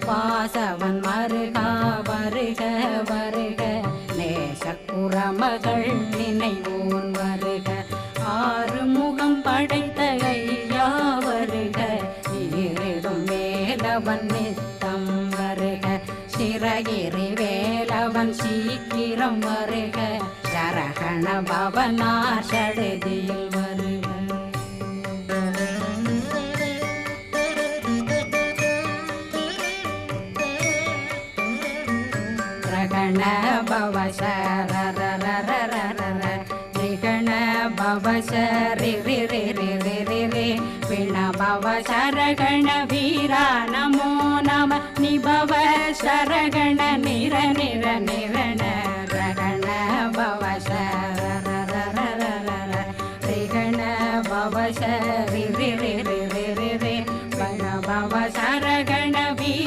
வாசவன் மருகா வருக வருக நேசக்குறமகள் நினைவோன் வருக ஆறு முகம் படைத்த ஐயா வருக ஈரிடும் வேலவன் நித்தம் வருக சிறகிரி வேலவன் சீக்கிரம் வருக சரகண பவனார் சடுதியில் வருக ரகண பவசரரரரரர ரிகண பவசரி ரி ரி ரி ரி ரி ரி விண பவசரகண வீரா நமோ நம நிபவ சரகண